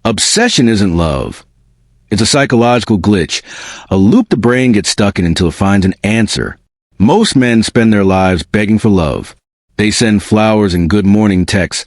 Obsession isn't love. It's a psychological glitch, a loop the brain gets stuck in until it finds an answer. Most men spend their lives begging for love. They send flowers and good morning texts,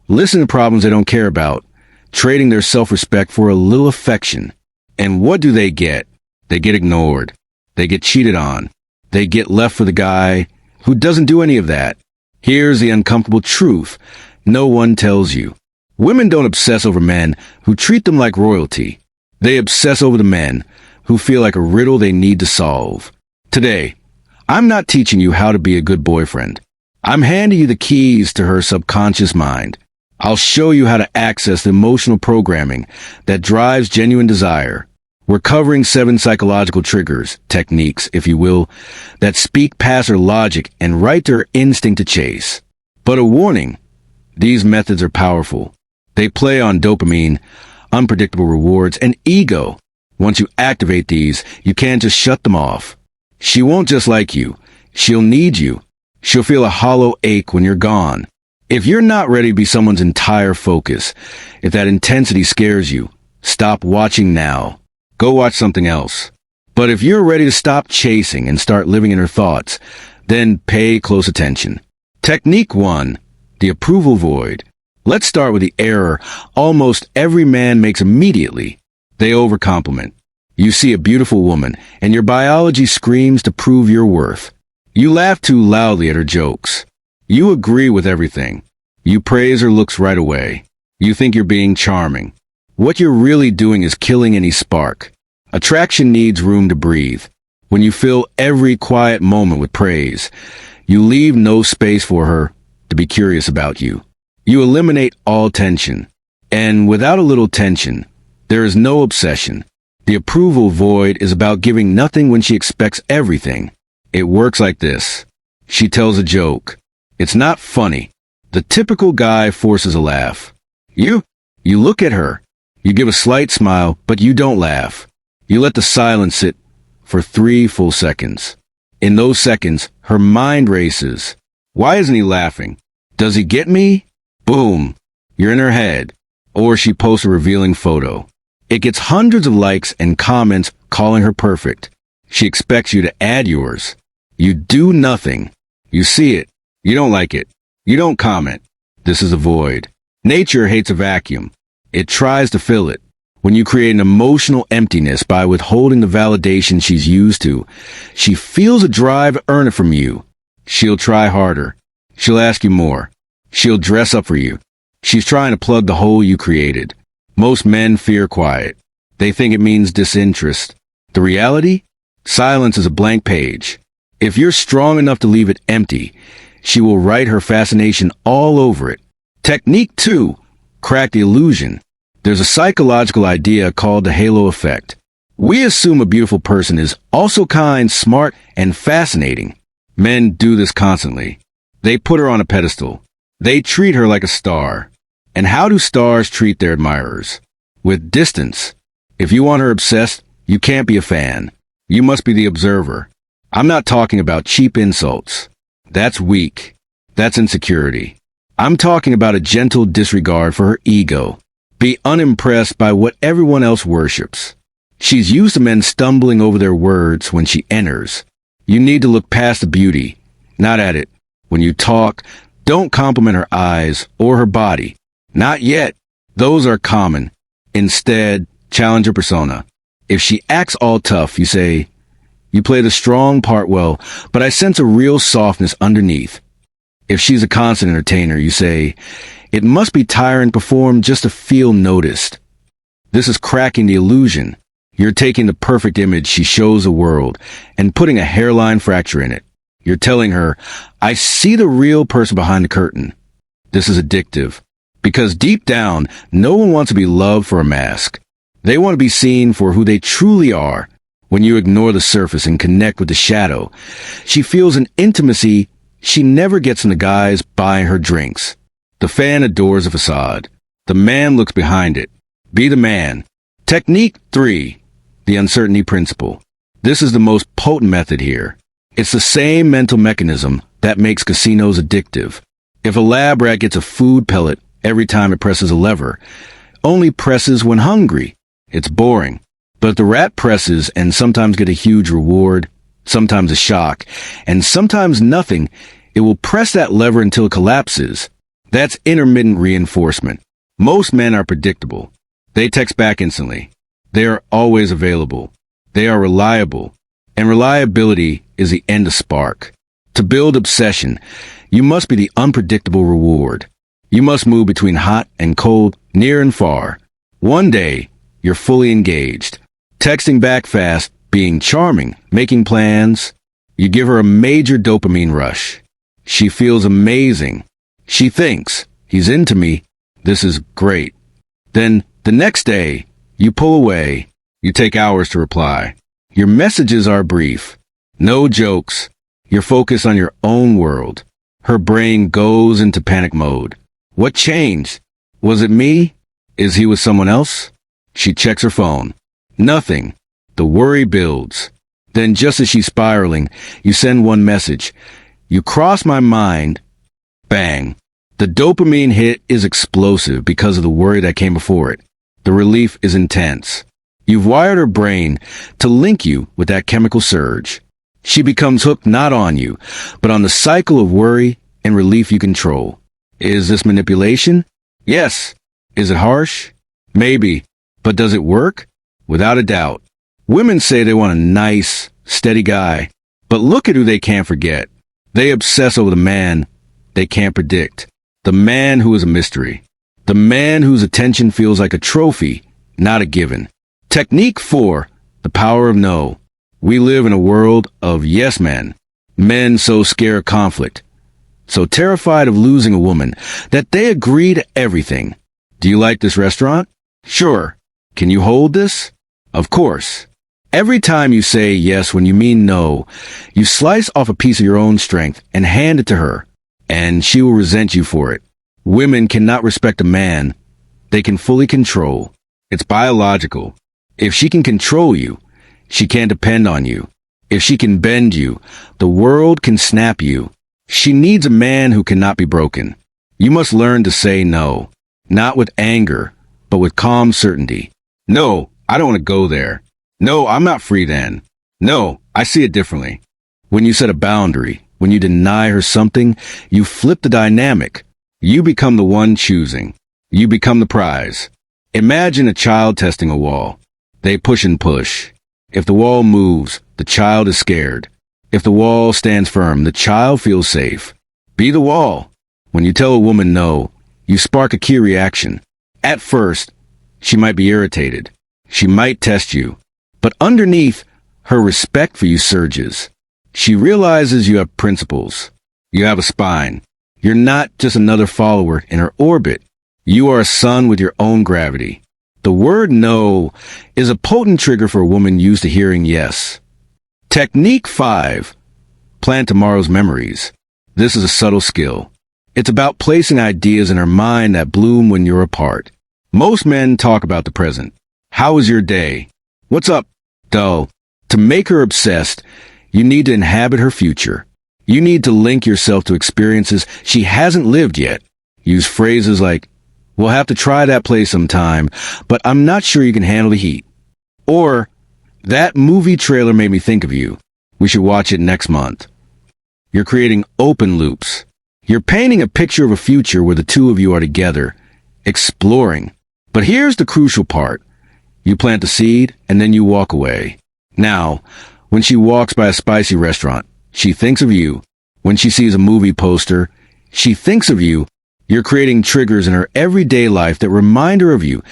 listen to problems they don't care about, trading their self-respect for a little affection. And what do they get? They get ignored. They get cheated on. They get left for the guy who doesn't do any of that. Here's the uncomfortable truth no one tells you. Women don't obsess over men who treat them like royalty. They obsess over the men who feel like a riddle they need to solve. Today, I'm not teaching you how to be a good boyfriend. I'm handing you the keys to her subconscious mind. I'll show you how to access the emotional programming that drives genuine desire. We're covering 7 psychological triggers, techniques, if you will, that speak past her logic and right to her instinct to chase. But a warning, these methods are powerful. They play on dopamine, unpredictable rewards, and ego. Once you activate these, you can't just shut them off. She won't just like you. She'll need you. She'll feel a hollow ache when you're gone. If you're not ready to be someone's entire focus, if that intensity scares you, stop watching now. Go watch something else. But if you're ready to stop chasing and start living in her thoughts, then pay close attention. Technique 1, the approval void. Let's start with the error almost every man makes immediately. They overcompliment. You see a beautiful woman, and your biology screams to prove your worth. You laugh too loudly at her jokes. You agree with everything. You praise her looks right away. You think you're being charming. What you're really doing is killing any spark. Attraction needs room to breathe. When you fill every quiet moment with praise, you leave no space for her to be curious about you. You eliminate all tension. And without a little tension, there is no obsession. The approval void is about giving nothing when she expects everything. It works like this. She tells a joke. It's not funny. The typical guy forces a laugh. You look at her. You give a slight smile, but you don't laugh. You let the silence sit for 3 full seconds. In those seconds, her mind races. Why isn't he laughing? Does he get me? Boom. You're in her head. Or she posts a revealing photo. It gets hundreds of likes and comments calling her perfect. She expects you to add yours. You do nothing. You see it. You don't like it. You don't comment. This is a void. Nature hates a vacuum. It tries to fill it. When you create an emotional emptiness by withholding the validation she's used to, she feels a drive to earn it from you. She'll try harder. She'll ask you more. She'll dress up for you. She's trying to plug the hole you created. Most men fear quiet. They think it means disinterest. The reality? Silence is a blank page. If you're strong enough to leave it empty, she will write her fascination all over it. Technique 2. Crack the illusion. There's a psychological idea called the halo effect. We assume a beautiful person is also kind, smart, and fascinating. Men do this constantly. They put her on a pedestal. They treat her like a star. And how do stars treat their admirers? With distance. If you want her obsessed, you can't be a fan. You must be the observer. I'm not talking about cheap insults. That's weak. That's insecurity. I'm talking about a gentle disregard for her ego. Be unimpressed by what everyone else worships. She's used to men stumbling over their words when she enters. You need to look past the beauty, not at it. When you talk, don't compliment her eyes or her body. Not yet. Those are common. Instead, challenge her persona. If she acts all tough, you say, "You play the strong part well, but I sense a real softness underneath." If she's a constant entertainer, you say, "It must be tiring to perform just to feel noticed." This is cracking the illusion. You're taking the perfect image she shows the world and putting a hairline fracture in it. You're telling her, "I see the real person behind the curtain." This is addictive. Because deep down, no one wants to be loved for a mask. They want to be seen for who they truly are. When you ignore the surface and connect with the shadow, she feels an intimacy she never gets from the guys buying her drinks. The fan adores the facade. The man looks behind it. Be the man. Technique 3. The uncertainty principle. This is the most potent method here. It's the same mental mechanism that makes casinos addictive. If a lab rat gets a food pellet every time it presses a lever, only presses when hungry. It's boring. But if the rat presses and sometimes get a huge reward, sometimes a shock, and sometimes nothing, it will press that lever until it collapses. That's intermittent reinforcement. Most men are predictable. They text back instantly. They are always available. They are reliable. And reliability is the end of spark. To build obsession, you must be the unpredictable reward. You must move between hot and cold, near and far. One day, you're fully engaged. Texting back fast, being charming, making plans. You give her a major dopamine rush. She feels amazing. She thinks, he's into me. This is great. Then, the next day, you pull away. You take hours to reply. Your messages are brief. No jokes. You're focused on your own world. Her brain goes into panic mode. What changed? Was it me? Is he with someone else? She checks her phone. Nothing. The worry builds. Then just as she's spiraling, you send one message. You cross my mind. Bang. The dopamine hit is explosive because of the worry that came before it. The relief is intense. You've wired her brain to link you with that chemical surge. She becomes hooked not on you, but on the cycle of worry and relief you control. Is this manipulation? Yes. Is it harsh? Maybe. But does it work? Without a doubt. Women say they want a nice, steady guy. But look at who they can't forget. They obsess over the man they can't predict. The man who is a mystery. The man whose attention feels like a trophy, not a given. Technique 4. The power of no. We live in a world of yes men. Men so scared of conflict. So terrified of losing a woman that they agree to everything. Do you like this restaurant? Sure. Can you hold this? Of course. Every time you say yes when you mean no, you slice off a piece of your own strength and hand it to her, and she will resent you for it. Women cannot respect a man they can fully control. It's biological. If she can control you, she can't depend on you. If she can bend you, the world can snap you. She needs a man who cannot be broken. You must learn to say no, not with anger, but with calm certainty. No, I don't want to go there. No, I'm not free then. No, I see it differently. When you set a boundary, when you deny her something, you flip the dynamic. You become the one choosing. You become the prize. Imagine a child testing a wall. They push and push. If the wall moves, the child is scared. If the wall stands firm, the child feels safe. Be the wall. When you tell a woman no, you spark a key reaction. At first, she might be irritated. She might test you. But underneath, her respect for you surges. She realizes you have principles. You have a spine. You're not just another follower in her orbit. You are a sun with your own gravity. The word no is a potent trigger for a woman used to hearing yes. Technique 5. Plan tomorrow's memories. This is a subtle skill. It's about placing ideas in her mind that bloom when you're apart. Most men talk about the present. How was your day? What's up? Dull. To make her obsessed, you need to inhabit her future. You need to link yourself to experiences she hasn't lived yet. Use phrases like, we'll have to try that place sometime, but I'm not sure you can handle the heat. Or, that movie trailer made me think of you. We should watch it next month. You're creating open loops. You're painting a picture of a future where the two of you are together, exploring. But here's the crucial part. You plant the seed, and then you walk away. Now, when she walks by a spicy restaurant, she thinks of you. When she sees a movie poster, she thinks of you. You're creating triggers in her everyday life that remind her of you,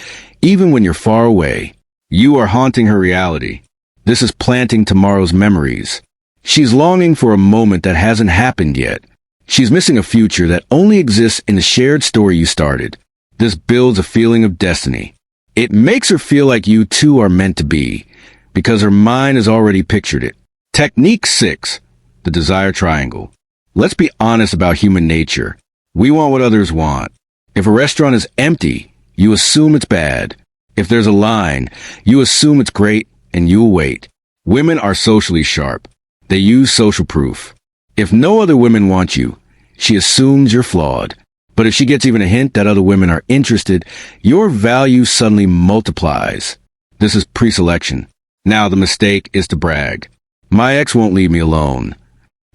even when you're far away. You are haunting her reality. This is planting tomorrow's memories. She's longing for a moment that hasn't happened yet. She's missing a future that only exists in the shared story you started. This builds a feeling of destiny. It makes her feel like you two are meant to be, because her mind has already pictured it. Technique 6. The desire triangle. Let's be honest about human nature. We want what others want. If a restaurant is empty, you assume it's bad. If there's a line, you assume it's great and you'll wait. Women are socially sharp. They use social proof. If no other women want you, she assumes you're flawed. But if she gets even a hint that other women are interested, your value suddenly multiplies. This is pre-selection. Now the mistake is to brag. My ex won't leave me alone.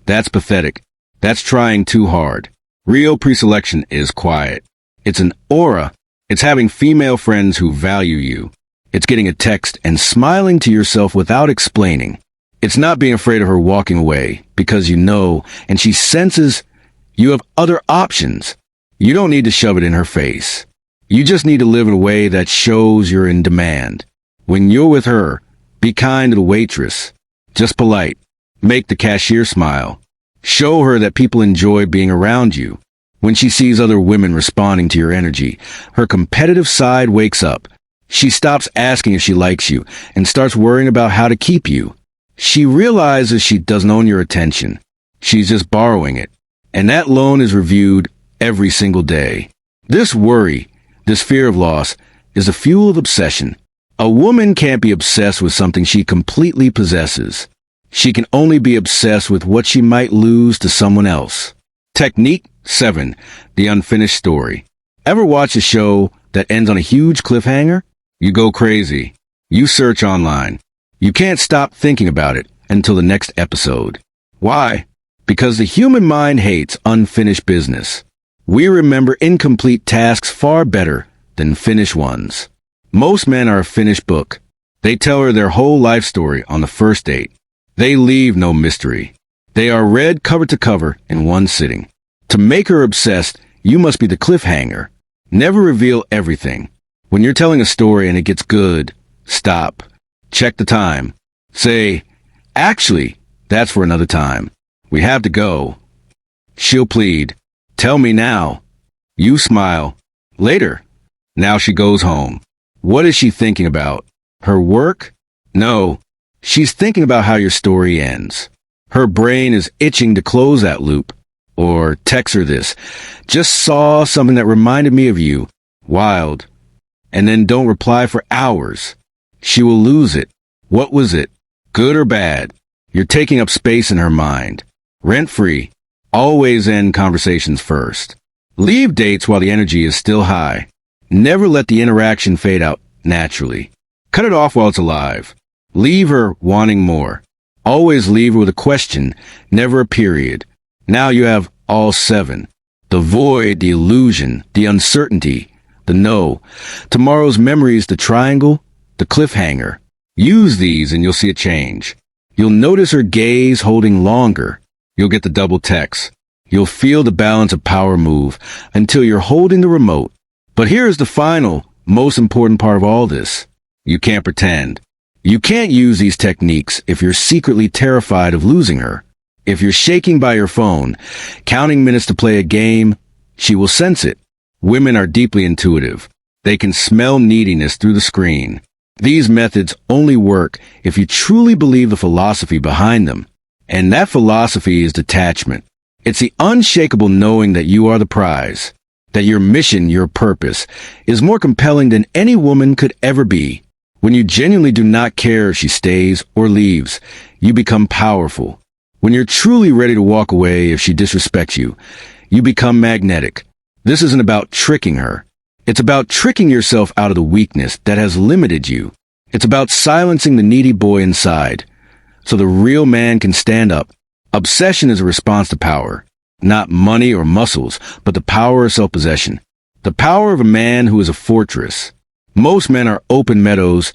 That's pathetic. That's trying too hard. Real pre-selection is quiet. It's an aura. It's having female friends who value you. It's getting a text and smiling to yourself without explaining. It's not being afraid of her walking away because you know and she senses you have other options. You don't need to shove it in her face. You just need to live in a way that shows you're in demand. When you're with her, be kind to the waitress. Just polite. Make the cashier smile. Show her that people enjoy being around you. When she sees other women responding to your energy, her competitive side wakes up. She stops asking if she likes you and starts worrying about how to keep you. She realizes she doesn't own your attention. She's just borrowing it. And that loan is reviewed every single day. This worry, this fear of loss, is the fuel of obsession. A woman can't be obsessed with something she completely possesses. She can only be obsessed with what she might lose to someone else. Technique 7. The unfinished story. Ever watch a show that ends on a huge cliffhanger? You go crazy. You search online. You can't stop thinking about it until the next episode. Why? Because the human mind hates unfinished business. We remember incomplete tasks far better than finished ones. Most men are a finished book. They tell her their whole life story on the first date. They leave no mystery. They are read cover to cover in one sitting. To make her obsessed, you must be the cliffhanger. Never reveal everything. When you're telling a story and it gets good, stop. Check the time. Say, actually, that's for another time. We have to go. She'll plead. Tell me now. You smile. Later. Now she goes home. What is she thinking about? Her work? No. She's thinking about how your story ends. Her brain is itching to close that loop. Or text her this. Just saw something that reminded me of you. Wild. And then don't reply for hours. She will lose it. What was it? Good or bad? You're taking up space in her mind. Rent-free. Always end conversations first. Leave dates while the energy is still high. Never let the interaction fade out naturally. Cut it off while it's alive. Leave her wanting more. Always leave her with a question, never a period. Now you have all 7. The void, the illusion, the uncertainty, the no. Tomorrow's memories, the triangle, the cliffhanger. Use these and you'll see a change. You'll notice her gaze holding longer. You'll get the double text. You'll feel the balance of power move until you're holding the remote. But here's the final, most important part of all this. You can't pretend. You can't use these techniques if you're secretly terrified of losing her. If you're shaking by your phone, counting minutes to play a game, she will sense it. Women are deeply intuitive. They can smell neediness through the screen. These methods only work if you truly believe the philosophy behind them. And that philosophy is detachment. It's the unshakable knowing that you are the prize, that your mission, your purpose, is more compelling than any woman could ever be. When you genuinely do not care if she stays or leaves, you become powerful. When you're truly ready to walk away if she disrespects you, you become magnetic. This isn't about tricking her. It's about tricking yourself out of the weakness that has limited you. It's about silencing the needy boy inside, so the real man can stand up. Obsession is a response to power. Not money or muscles, but the power of self-possession. The power of a man who is a fortress. Most men are open meadows,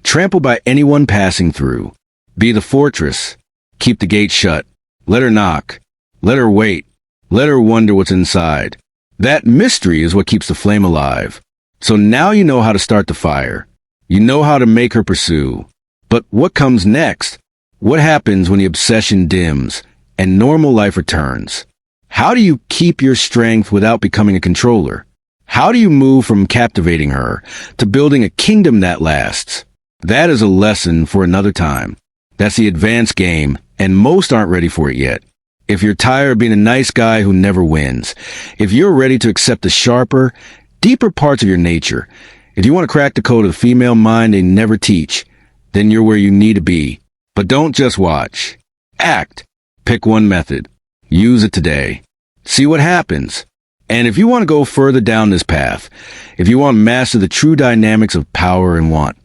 trampled by anyone passing through. Be the fortress. Keep the gate shut. Let her knock. Let her wait. Let her wonder what's inside. That mystery is what keeps the flame alive. So now you know how to start the fire. You know how to make her pursue. But what comes next? What happens when the obsession dims and normal life returns? How do you keep your strength without becoming a controller? How do you move from captivating her to building a kingdom that lasts? That is a lesson for another time. That's the advanced game, and most aren't ready for it yet. If you're tired of being a nice guy who never wins, if you're ready to accept the sharper, deeper parts of your nature, if you want to crack the code of the female mind they never teach, then you're where you need to be. But don't just watch. Act. Pick one method. Use it today. See what happens. And if you want to go further down this path, if you want to master the true dynamics of power and want,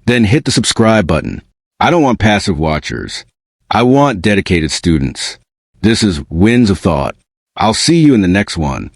then hit the subscribe button. I don't want passive watchers. I want dedicated students. This is Winds of Thought. I'll see you in the next one.